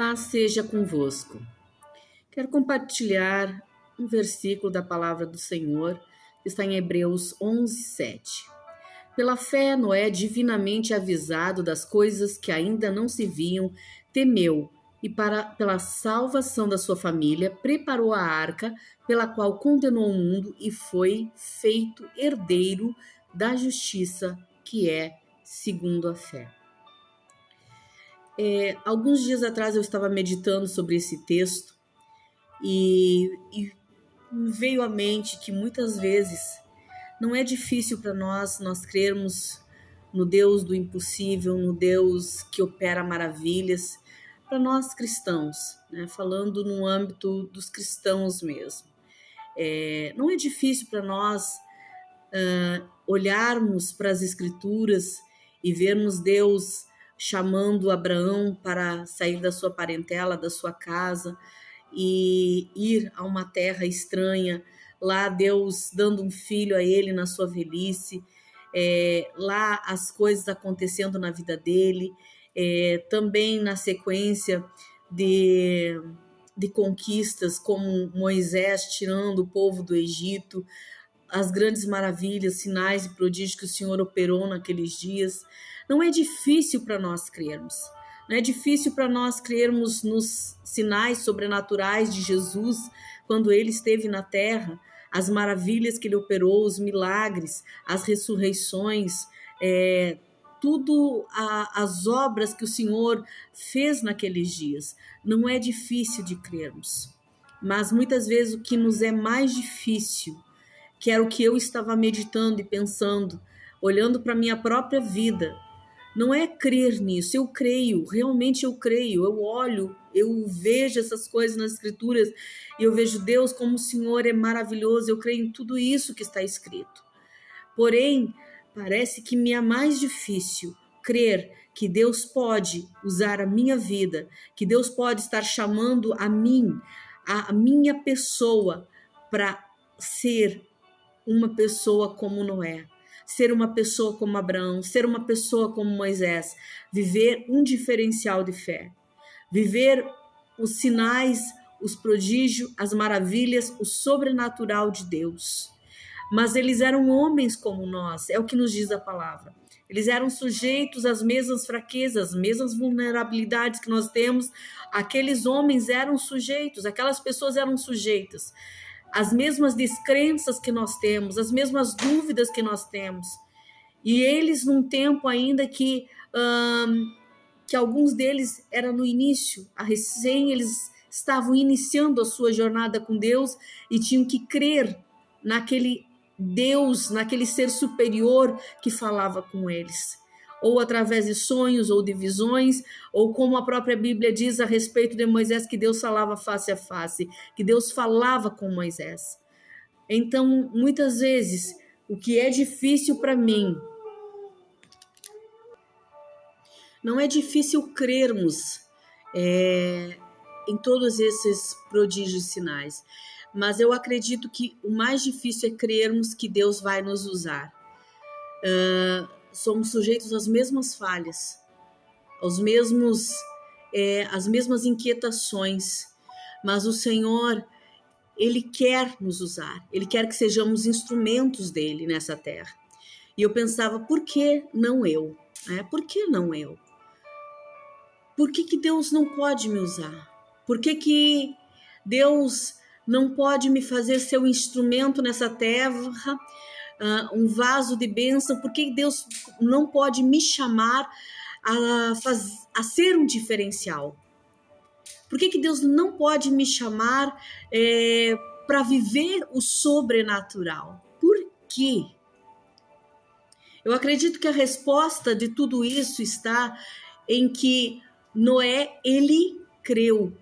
Paz seja convosco. Quero compartilhar um versículo da palavra do Senhor, que está em Hebreus 11:7. Pela fé, Noé, divinamente avisado das coisas que ainda não se viam, temeu e, pela salvação da sua família, preparou a arca, pela qual condenou o mundo e foi feito herdeiro da justiça, que é segundo a fé. Alguns dias atrás eu estava meditando sobre esse texto e me veio à mente que muitas vezes não é difícil para nós crermos no Deus do impossível, no Deus que opera maravilhas, para nós cristãos, né? Falando no âmbito dos cristãos mesmo. Não é difícil para nós olharmos para as Escrituras e vermos Deus chamando Abraão para sair da sua parentela, da sua casa e ir a uma terra estranha, lá Deus dando um filho a ele na sua velhice, lá as coisas acontecendo na vida dele, também na sequência de conquistas, como Moisés tirando o povo do Egito, as grandes maravilhas, sinais e prodígios que o Senhor operou naqueles dias. Não é difícil para nós crermos. Não é difícil para nós crermos nos sinais sobrenaturais de Jesus quando ele esteve na terra, as maravilhas que ele operou, os milagres, as ressurreições, tudo as obras que o Senhor fez naqueles dias. Não é difícil de crermos. Mas muitas vezes o que nos é mais difícil, que era o que eu estava meditando e pensando, olhando para a minha própria vida, não é crer nisso. Eu creio, realmente eu creio, eu olho, eu vejo essas coisas nas Escrituras e eu vejo Deus como o Senhor é maravilhoso, eu creio em tudo isso que está escrito. Porém, parece que me é mais difícil crer que Deus pode usar a minha vida, que Deus pode estar chamando a minha pessoa, para ser uma pessoa como Noé, ser uma pessoa como Abraão, ser uma pessoa como Moisés, viver um diferencial de fé, viver os sinais, os prodígios, as maravilhas, o sobrenatural de Deus. Mas eles eram homens como nós, é o que nos diz a palavra. Eles eram sujeitos às mesmas fraquezas, às mesmas vulnerabilidades que nós temos. Aqueles homens eram sujeitos, aquelas pessoas eram sujeitas as mesmas descrenças que nós temos, as mesmas dúvidas que nós temos. E eles, num tempo ainda que alguns deles eram no início, eles estavam iniciando a sua jornada com Deus e tinham que crer naquele Deus, naquele ser superior que falava com eles, ou através de sonhos ou de visões, ou como a própria Bíblia diz a respeito de Moisés, que Deus falava face a face, que Deus falava com Moisés. Então, muitas vezes, o que é difícil para mim, não é difícil crermos em todos esses prodígios e sinais, mas eu acredito que o mais difícil é crermos que Deus vai nos usar. Somos sujeitos às mesmas falhas, as mesmas inquietações, mas o Senhor, Ele quer nos usar, Ele quer que sejamos instrumentos dEle nessa terra. E eu pensava, por que não eu? Por que não eu? Por que Deus não pode me usar? Por que Deus não pode me fazer ser um instrumento nessa terra, um vaso de bênção? Por que Deus não pode me chamar a ser um diferencial? Por que Deus não pode me chamar para viver o sobrenatural? Por quê? Eu acredito que a resposta de tudo isso está em que Noé, ele creu.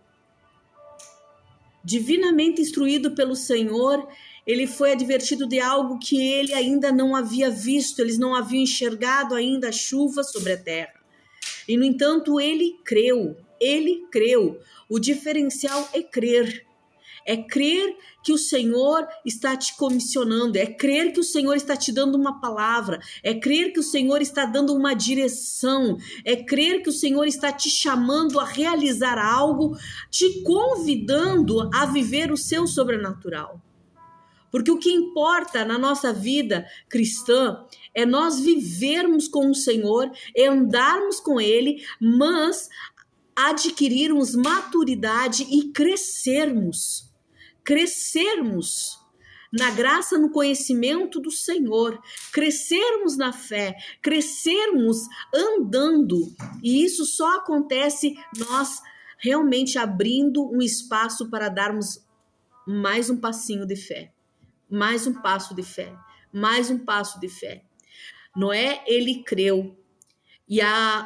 Divinamente instruído pelo Senhor, ele foi advertido de algo que ele ainda não havia visto, eles não haviam enxergado ainda a chuva sobre a terra. E, no entanto, ele creu. O diferencial é crer. é crer que o Senhor está te comissionando, é crer que o Senhor está te dando uma palavra, é crer que o Senhor está dando uma direção, é crer que o Senhor está te chamando a realizar algo, te convidando a viver o seu sobrenatural. Porque o que importa na nossa vida cristã é nós vivermos com o Senhor, é andarmos com Ele, mas adquirirmos maturidade e crescermos na graça, no conhecimento do Senhor, crescermos na fé, crescermos andando. E isso só acontece nós realmente abrindo um espaço para darmos mais um passinho de fé. Mais um passo de fé, mais um passo de fé. Noé, ele creu. E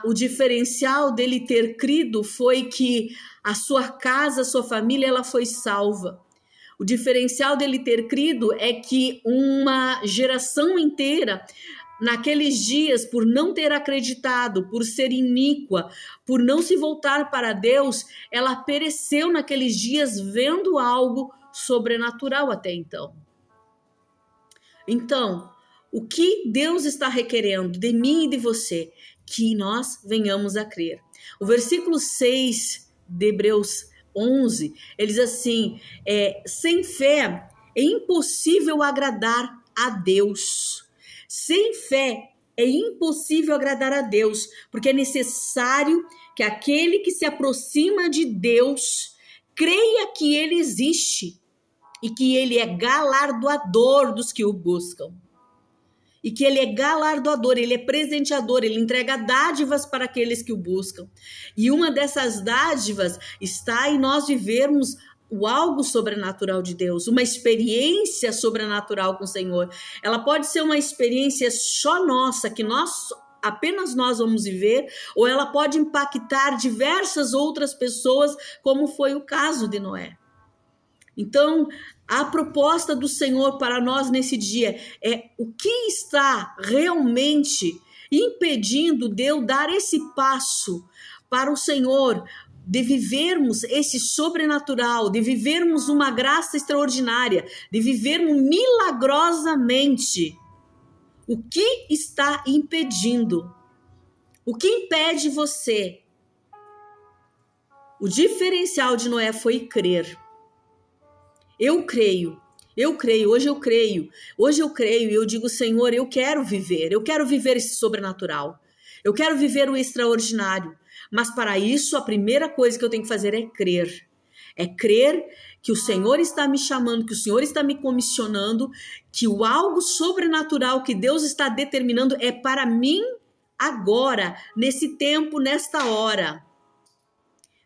o diferencial dele ter crido foi que a sua casa, a sua família, ela foi salva. O diferencial dele ter crido é que uma geração inteira, naqueles dias, por não ter acreditado, por ser iníqua, por não se voltar para Deus, ela pereceu naqueles dias vendo algo sobrenatural até então. Então, o que Deus está requerendo de mim e de você? Que nós venhamos a crer. O versículo 6 de Hebreus 11, ele diz assim, sem fé é impossível agradar a Deus. Sem fé é impossível agradar a Deus, porque é necessário que aquele que se aproxima de Deus creia que ele existe e que ele é galardoador dos que o buscam. E que ele é galardoador, ele é presenteador, ele entrega dádivas para aqueles que o buscam. E uma dessas dádivas está em nós vivermos o algo sobrenatural de Deus, uma experiência sobrenatural com o Senhor. Ela pode ser uma experiência só nossa, que apenas nós vamos viver, ou ela pode impactar diversas outras pessoas, como foi o caso de Noé. Então, a proposta do Senhor para nós nesse dia é o que está realmente impedindo de eu dar esse passo para o Senhor, de vivermos esse sobrenatural, de vivermos uma graça extraordinária, de vivermos milagrosamente. O que está impedindo? O que impede você? O diferencial de Noé foi crer. Eu creio, hoje eu creio e eu digo, Senhor, eu quero viver esse sobrenatural, eu quero viver o extraordinário, mas para isso a primeira coisa que eu tenho que fazer é crer que o Senhor está me chamando, que o Senhor está me comissionando, que o algo sobrenatural que Deus está determinando é para mim agora, nesse tempo, nesta hora.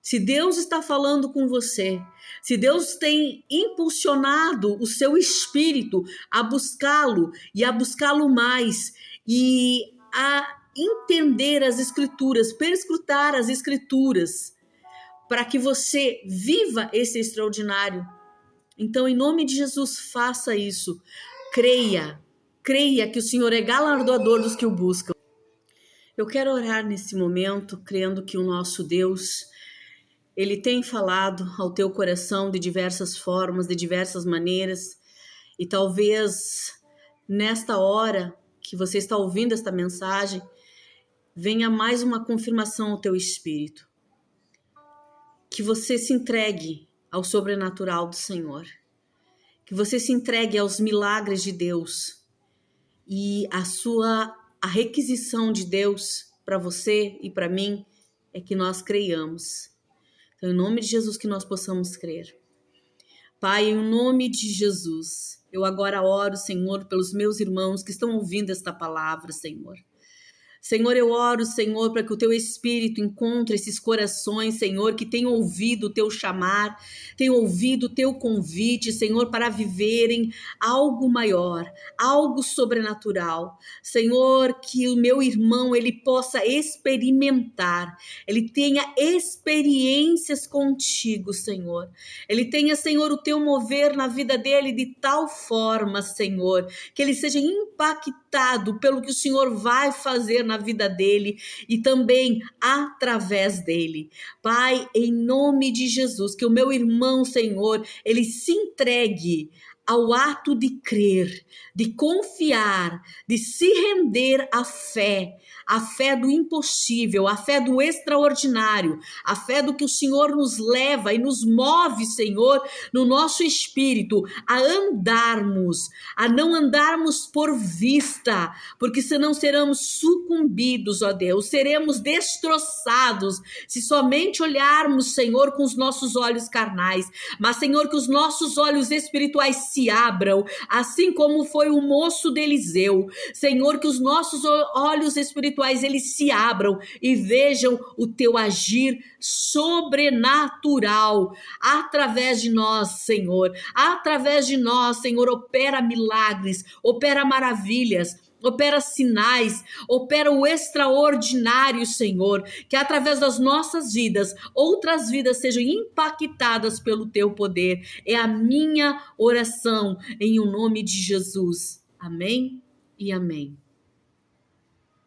Se Deus está falando com você, se Deus tem impulsionado o seu espírito a buscá-lo e a buscá-lo mais e a entender as escrituras, perscrutar as escrituras, para que você viva esse extraordinário. Então, em nome de Jesus, faça isso. Creia que o Senhor é galardoador dos que o buscam. Eu quero orar nesse momento, crendo que o nosso Deus, Ele tem falado ao teu coração de diversas formas, de diversas maneiras, e talvez nesta hora que você está ouvindo esta mensagem, venha mais uma confirmação ao teu espírito. Que você se entregue ao sobrenatural do Senhor, que você se entregue aos milagres de Deus e a requisição de Deus para você e para mim é que nós creiamos. Então, em nome de Jesus, que nós possamos crer. Pai, em nome de Jesus, eu agora oro, Senhor, pelos meus irmãos que estão ouvindo esta palavra, Senhor. Senhor, eu oro, Senhor, para que o teu Espírito encontre esses corações, Senhor, que tenham ouvido o teu chamar, tenham ouvido o teu convite, Senhor, para viverem algo maior, algo sobrenatural. Senhor, que o meu irmão, ele possa experimentar, ele tenha experiências contigo, Senhor. Ele tenha, Senhor, o teu mover na vida dele de tal forma, Senhor, que ele seja impactado impactado pelo que o Senhor vai fazer na vida dele e também através dele. Pai, em nome de Jesus, que o meu irmão, Senhor, ele se entregue ao ato de crer, de confiar, de se render à fé, a fé do impossível, a fé do extraordinário, a fé do que o Senhor nos leva e nos move, Senhor, no nosso espírito, a andarmos, a não andarmos por vista, porque senão seremos sucumbidos, ó Deus, seremos destroçados, se somente olharmos, Senhor, com os nossos olhos carnais, mas, Senhor, que os nossos olhos espirituais se abram, assim como foi o moço de Eliseu. Senhor, que os nossos olhos espirituais eles se abram e vejam o teu agir sobrenatural através de nós, Senhor. Através de nós, Senhor, opera milagres, opera maravilhas, opera sinais, opera o extraordinário, Senhor, que através das nossas vidas, outras vidas sejam impactadas pelo teu poder. É a minha oração em o nome de Jesus. Amém e amém.